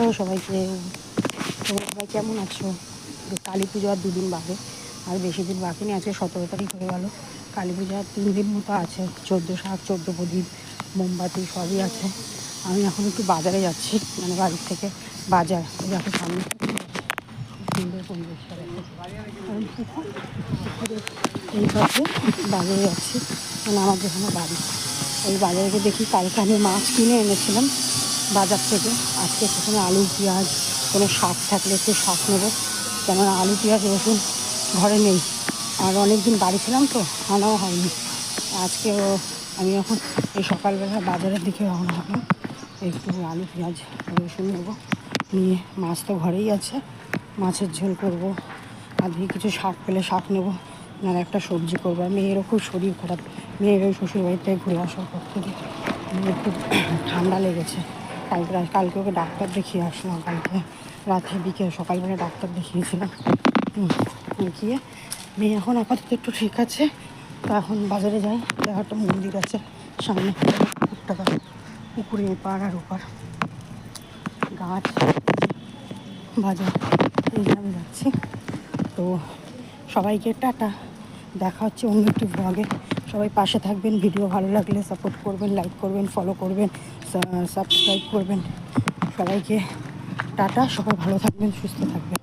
Hello সবাইকে, তোমরা সবাই কেমন আছো? কালী পুজো আর 2 দিন বাদে, আর বেশি দিন বাকি নেই। আজকে 17 তারিখ হয়ে গেল। কালী পুজো আর 3 দিন মতো আছে। 14 শাক, 14 প্রদীপ, মোমবাতি সবই আছে। আমি এখন একটু বাজারে যাচ্ছি, মানে বাড়ির থেকে বাজার। দেখো সামনে সুন্দর পরিবেশটা দেখো, কারণ এই পথে বাজারে যাচ্ছি, মানে আমার যেখানে বাড়ি ওই বাজারে দেখি। কালকে আমি মাছ কিনে এনেছিলাম বাজার থেকে। আজকে সেখানে আলু, পেঁয়াজ, কোনো শাক থাকলে একটু শাক নেবো, কেননা আলু, পেঁয়াজ, রসুন ঘরে নেই। আর অনেক দিন বাড়ি ছিলাম তো, আনাও হয়নি। আজকেও আমি এখন এই সকালবেলা বাজারের দিকে রওনা হলাম। একটু আলু, পেঁয়াজ, রসুন নেবো, নিয়ে মাছ তো ঘরেই আছে, মাছের ঝোল করবো। আর কিছু শাক পেলে শাক নেবো, আর একটা সবজি করবো। আর মেয়েরও খুব শরীর খারাপ। মেয়ের ওই শ্বশুরবাড়ির থেকে ঘুরে আসার পর থেকে মেয়ের খুব ঠান্ডা লেগেছে। কালকে ওকে ডাক্তার দেখিয়ে আসলাম। কালকে রাতে বিকেল সকালবেলা ডাক্তার দেখিয়েছিলাম। গিয়ে মেয়ে এখন আপাতত একটু ঠিক আছে। তো এখন বাজারে যাই। একটা মন্দির আছে সামনে, পুকুরে এপার আর ওপার, গাছ, বাজার, এই আমি যাচ্ছি। তো সবাইকে টাটা, দেখা হচ্ছে অন্য একটি ব্লগে। সবাই পাশে থাকবেন, ভিডিও ভালো লাগলে সাপোর্ট করবেন, লাইক করবেন, ফলো করবেন, সাবস্ক্রাইব করবেন। সবাইকে টাটা, সবাই ভালো থাকবেন, সুস্থ থাকবেন।